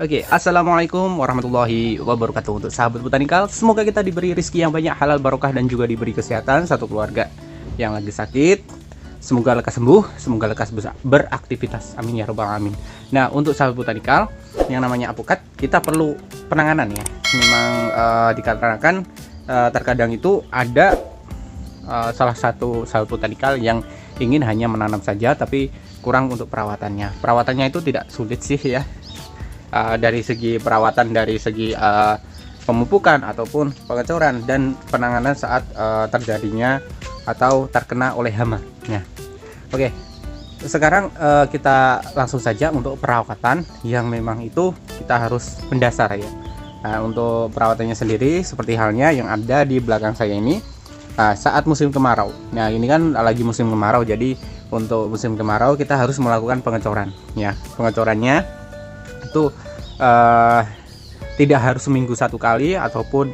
Oke, assalamualaikum warahmatullahi wabarakatuh. Untuk sahabat botanikal, semoga kita diberi rezeki yang banyak, halal barokah, dan juga diberi kesehatan satu keluarga yang lagi sakit. Semoga lekas sembuh, semoga lekas beraktivitas. Amin ya robbal alamin. Nah, untuk sahabat botanikal yang namanya apukat, kita perlu penanganan ya. Memang dikarenakan terkadang itu ada salah satu sahabat botanikal yang ingin hanya menanam saja, tapi kurang untuk perawatannya. Perawatannya itu tidak sulit sih ya. Dari segi perawatan, dari segi pemupukan ataupun pengecoran dan penanganan saat terjadinya atau terkena oleh hama. Nah, oke. Sekarang kita langsung saja untuk perawatan yang memang itu kita harus mendasar ya. Untuk perawatannya sendiri seperti halnya yang ada di belakang saya ini saat musim kemarau. Nah, ini kan lagi musim kemarau, jadi untuk musim kemarau kita harus melakukan pengecoran ya. Pengecorannya itu tidak harus seminggu satu kali ataupun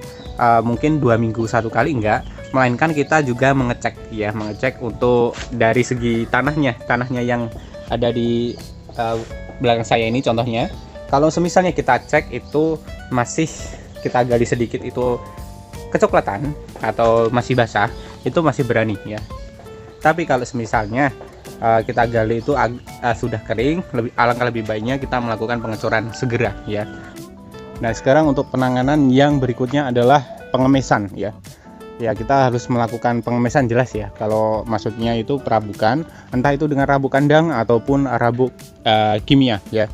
mungkin 2 minggu satu kali, enggak, melainkan kita juga mengecek ya, mengecek untuk dari segi tanahnya yang ada di belakang saya ini. Contohnya kalau semisalnya kita cek itu masih kita gali sedikit itu kecoklatan atau masih basah, itu masih berani ya. Tapi kalau semisalnya kita gali itu sudah kering, alangkah lebih baiknya kita melakukan pengecoran segera ya. Nah, sekarang untuk penanganan yang berikutnya adalah pengemesan ya. Ya, kita harus melakukan pengemesan, jelas ya. Kalau maksudnya itu perabukan, entah itu dengan rabuk kandang ataupun rabuk kimia ya.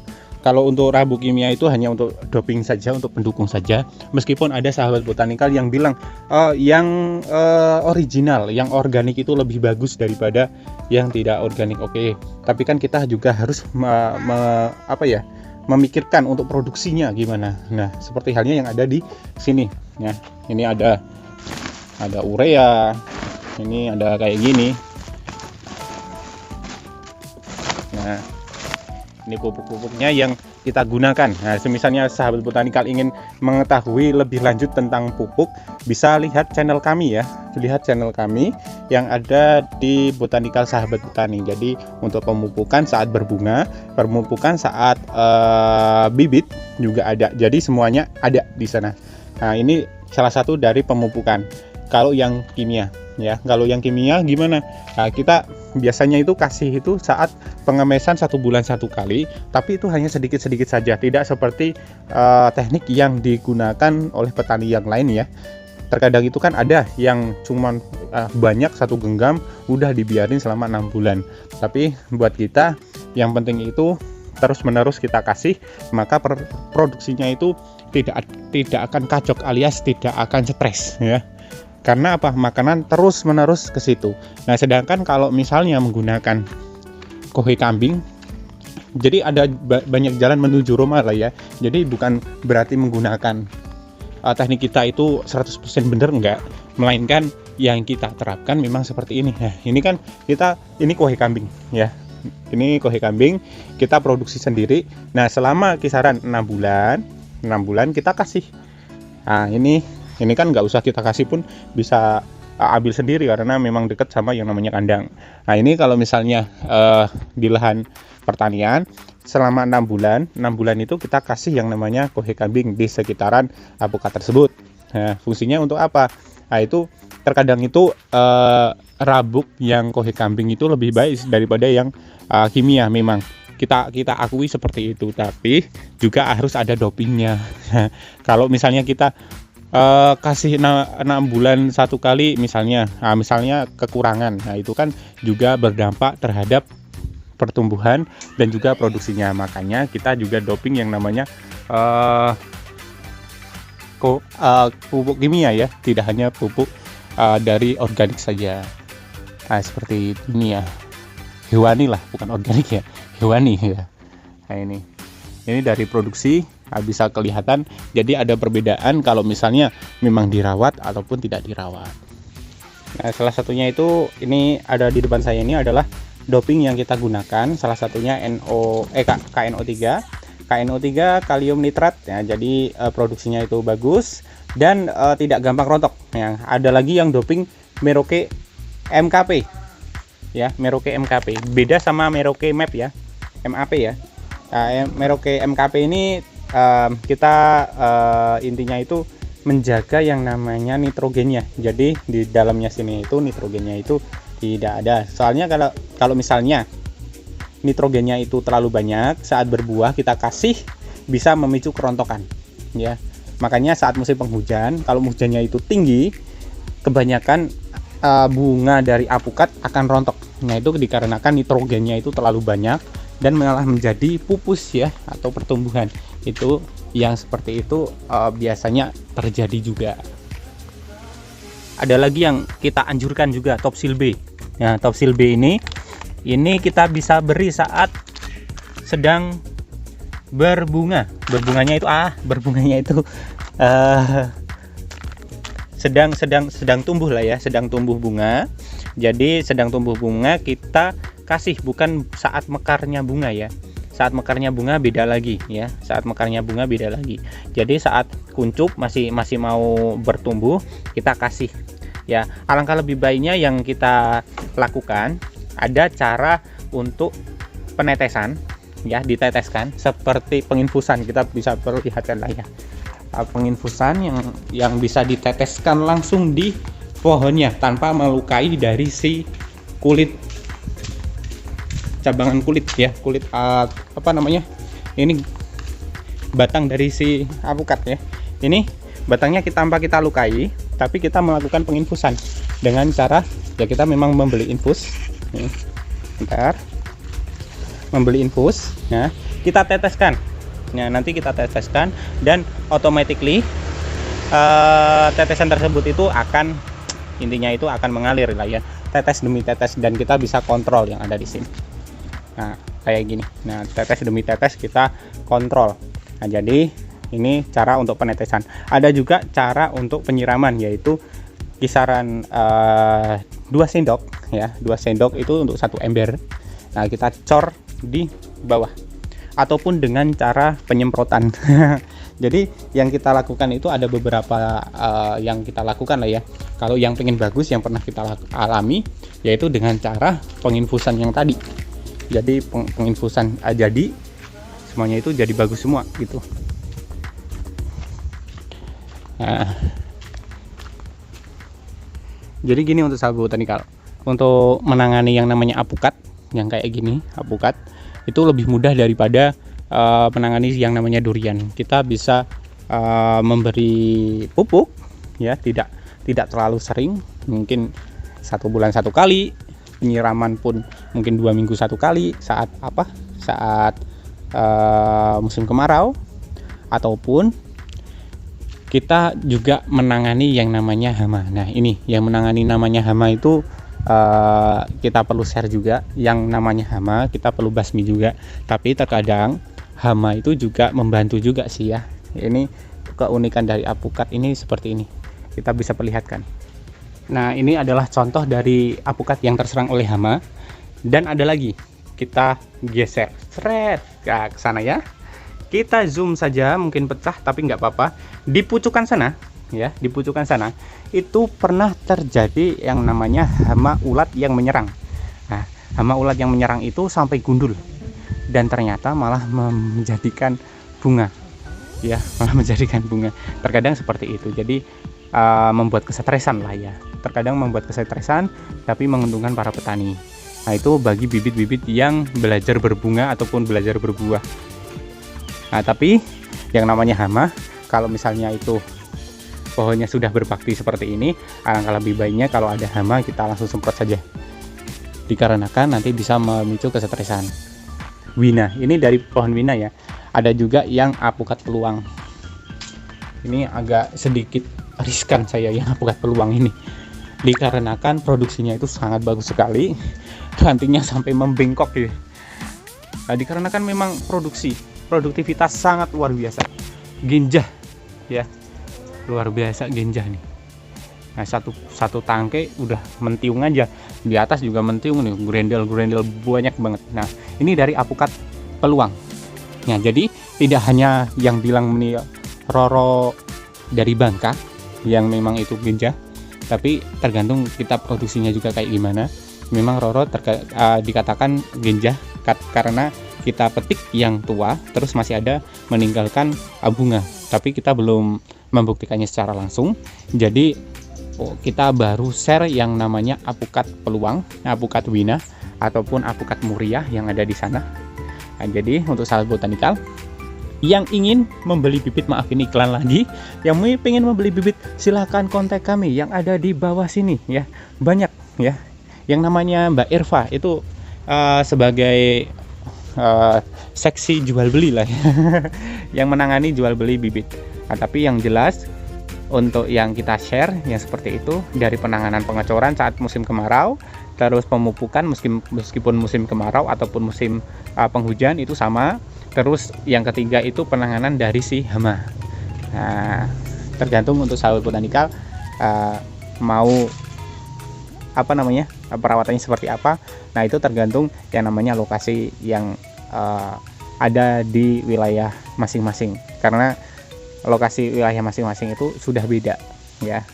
Kalau untuk rabuk kimia itu hanya untuk doping saja, untuk pendukung saja. Meskipun ada sahabat botanikal yang bilang yang original, yang organik itu lebih bagus daripada yang tidak organik. Oke, tapi kan kita juga harus memikirkan untuk produksinya gimana. Nah, seperti halnya yang ada di sini ya. Ini ada urea, ini ada kayak gini. Nah, ini pupuk-pupuknya yang kita gunakan. Nah, semisalnya sahabat botanikal ingin mengetahui lebih lanjut tentang pupuk, bisa lihat channel kami ya. Lihat channel kami yang ada di Botanikal Sahabat Botani. Jadi untuk pemupukan saat berbunga, pemupukan saat bibit juga ada. Jadi semuanya ada di sana. Nah, ini salah satu dari pemupukan. Kalau yang kimia ya, kalau yang kimia gimana? Nah, kita biasanya itu kasih itu saat pengemesan 1 bulan 1 kali, tapi itu hanya sedikit-sedikit saja, tidak seperti teknik yang digunakan oleh petani yang lain ya. Terkadang itu kan ada yang cuman banyak 1 genggam udah dibiarin selama 6 bulan. Tapi buat kita yang penting itu terus-menerus kita kasih, maka produksinya itu tidak akan kacok alias tidak akan stres ya. Karena apa? Makanan terus-menerus ke situ. Nah, sedangkan kalau misalnya menggunakan kohe kambing, jadi ada banyak jalan menuju Roma lah ya. Jadi bukan berarti menggunakan teknik kita itu 100% benar, enggak. Melainkan yang kita terapkan memang seperti ini. Nah, ini kan ini kohe kambing ya. Ini kohe kambing, kita produksi sendiri. Nah, selama kisaran 6 bulan kita kasih. Nah, ini kan nggak usah kita kasih pun bisa ambil sendiri karena memang dekat sama yang namanya kandang. Nah, ini kalau misalnya di lahan pertanian selama 6 bulan itu kita kasih yang namanya kohe kambing di sekitaran apukat tersebut. Nah, fungsinya untuk apa? Nah, itu terkadang itu rabuk yang kohe kambing itu lebih baik daripada yang kimia. Memang kita akui seperti itu, tapi juga harus ada dopingnya. Kalau misalnya kita kasih 6 bulan 1 kali misalnya kekurangan, nah itu kan juga berdampak terhadap pertumbuhan dan juga produksinya. Makanya kita juga doping yang namanya pupuk kimia ya, tidak hanya pupuk dari organik saja. Nah, seperti ini ya, hewani lah, bukan organik ya, hewani ya. Nah, ini dari produksi bisa kelihatan. Jadi ada perbedaan kalau misalnya memang dirawat ataupun tidak dirawat. Nah, salah satunya itu ini ada di depan saya, ini adalah doping yang kita gunakan. Salah satunya KNO3 kalium nitrat ya. Jadi produksinya itu bagus dan tidak gampang rontok ya. Ada lagi yang doping Merauke MKP ya, Merauke MKP. Beda sama Merauke MAP ya, MAP ya. Merauke MKP ini kita intinya itu menjaga yang namanya nitrogennya. Jadi di dalamnya sini itu nitrogennya itu tidak ada. Soalnya kalau misalnya nitrogennya itu terlalu banyak saat berbuah kita kasih, bisa memicu kerontokan ya. Makanya saat musim penghujan, kalau hujannya itu tinggi, kebanyakan bunga dari apukat akan rontok. Nah, itu dikarenakan nitrogennya itu terlalu banyak dan malah menjadi pupus ya, atau pertumbuhan. Itu yang seperti itu biasanya terjadi juga. Ada lagi yang kita anjurkan juga, Topsil B. Nah, Topsil B ini kita bisa beri saat sedang berbunga. Berbunganya itu sedang tumbuh lah ya, sedang tumbuh bunga. Jadi sedang tumbuh bunga kita kasih, bukan saat mekarnya bunga ya. Saat mekarnya bunga beda lagi ya. Saat mekarnya bunga beda lagi. Jadi saat kuncup masih mau bertumbuh kita kasih ya. Alangkah lebih baiknya yang kita lakukan, ada cara untuk penetesan ya, diteteskan seperti penginfusan. Kita bisa perlihatkan lah ya, penginfusan yang bisa diteteskan langsung di pohonnya tanpa melukai dari si kulit, cabangan kulit ya, kulit ini batang dari si apukat ya. Ini batangnya tanpa kita lukai, tapi kita melakukan penginfusan dengan cara ya, kita memang membeli infus nih, bentar, membeli infus ya, kita teteskan. Nah, nanti kita teteskan dan automatically tetesan tersebut itu akan, intinya itu akan mengalir lah ya, tetes demi tetes, dan kita bisa kontrol yang ada di sini. Nah, kayak gini. Nah, tetes demi tetes kita kontrol. Nah, jadi ini cara untuk penetesan. Ada juga cara untuk penyiraman, yaitu kisaran 2 sendok ya, 2 sendok itu untuk 1 ember. Nah, kita cor di bawah ataupun dengan cara penyemprotan. Jadi yang kita lakukan itu ada beberapa yang kita lakukan lah ya. Kalau yang pengen bagus, yang pernah kita alami, yaitu dengan cara penginfusan yang tadi. Jadi penginfusan jadi semuanya itu jadi bagus semua gitu. Nah, jadi gini untuk sahabat botanikal, untuk menangani yang namanya apukat yang kayak gini, apukat itu lebih mudah daripada menangani yang namanya durian. Kita bisa memberi pupuk ya, tidak terlalu sering, mungkin 1 bulan 1 kali, penyiraman pun mungkin 2 minggu 1 kali saat musim kemarau, ataupun kita juga menangani yang namanya hama. Nah, ini yang menangani namanya hama itu kita perlu share juga. Yang namanya hama kita perlu basmi juga, tapi terkadang hama itu juga membantu juga sih ya. Ini keunikan dari apukat ini seperti ini, kita bisa perlihatkan. Nah, ini adalah contoh dari apukat yang terserang oleh hama. Dan ada lagi, kita geser seret ke sana ya, kita zoom saja, mungkin pecah tapi nggak apa-apa. Di pucukan sana ya, di pucukan sana itu pernah terjadi yang namanya hama ulat yang menyerang. Nah, hama ulat yang menyerang itu sampai gundul dan ternyata malah menjadikan bunga ya, malah menjadikan bunga. Terkadang seperti itu. Jadi membuat kesetresan lah ya, terkadang membuat kesetresan tapi menguntungkan para petani. Nah, itu bagi bibit-bibit yang belajar berbunga ataupun belajar berbuah. Nah, tapi yang namanya hama, kalau misalnya itu pohonnya sudah berbakti seperti ini, alangkah lebih baiknya kalau ada hama kita langsung semprot saja, dikarenakan nanti bisa memicu kesetresan. Wina, ini dari pohon wina ya. Ada juga yang apukat peluang. Ini agak sedikit riskan saya yang apukat peluang ini, dikarenakan produksinya itu sangat bagus sekali, rantingnya sampai membengkok ya. Nah, dikarenakan memang produktivitas sangat luar biasa, genjah ya, luar biasa genjah nih. Nah, satu tangkai udah mentiung aja, di atas juga mentiung nih, grendel banyak banget. Nah, ini dari apukat peluang. Nah, jadi tidak hanya yang bilang ini Roro dari Bangka yang memang itu genjah, tapi tergantung kita produksinya juga kayak gimana. Memang Roro dikatakan genjah karena kita petik yang tua, terus masih ada meninggalkan bunga, tapi kita belum membuktikannya secara langsung. Jadi kita baru share yang namanya apukat peluang, apukat wina, ataupun apukat muriah yang ada di sana. Nah, jadi untuk sahabat botanikal yang ingin membeli bibit, maaf ini iklan lagi, yang ingin membeli bibit silahkan kontak kami yang ada di bawah sini ya. Banyak ya, yang namanya Mbak Irfa itu sebagai seksi jual beli lah ya. Yang menangani jual beli bibit. Nah, tapi yang jelas untuk yang kita share yang seperti itu, dari penanganan pengecoran saat musim kemarau, terus pemupukan meskipun musim kemarau ataupun musim penghujan itu sama. Terus yang ketiga itu penanganan dari si hama. Nah, tergantung untuk sahabat botanikal mau perawatannya seperti apa. Nah, itu tergantung yang namanya lokasi yang ada di wilayah masing-masing, karena lokasi wilayah masing-masing itu sudah beda ya.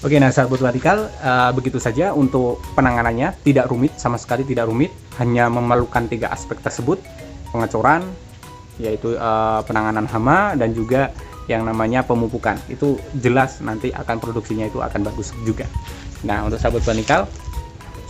Oke, nah sahabat botanikal, begitu saja untuk penanganannya. Tidak rumit, sama sekali tidak rumit, hanya memerlukan 3 aspek tersebut: pengecoran, yaitu penanganan hama, dan juga yang namanya pemupukan. Itu jelas nanti akan produksinya itu akan bagus juga. Nah, untuk sahabat botanikal,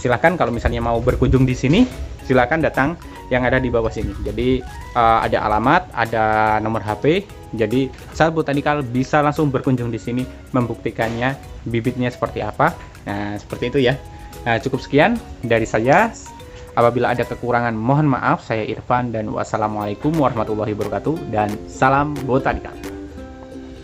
silahkan kalau misalnya mau berkunjung di sini, silahkan datang yang ada di bawah sini. Jadi ada alamat, ada nomor HP. Jadi sahabat botanikal bisa langsung berkunjung di sini, membuktikannya bibitnya seperti apa. Nah, seperti itu ya. Nah, cukup sekian dari saya. Apabila ada kekurangan mohon maaf. Saya Irfan dan wassalamualaikum warahmatullahi wabarakatuh, dan salam botanikal.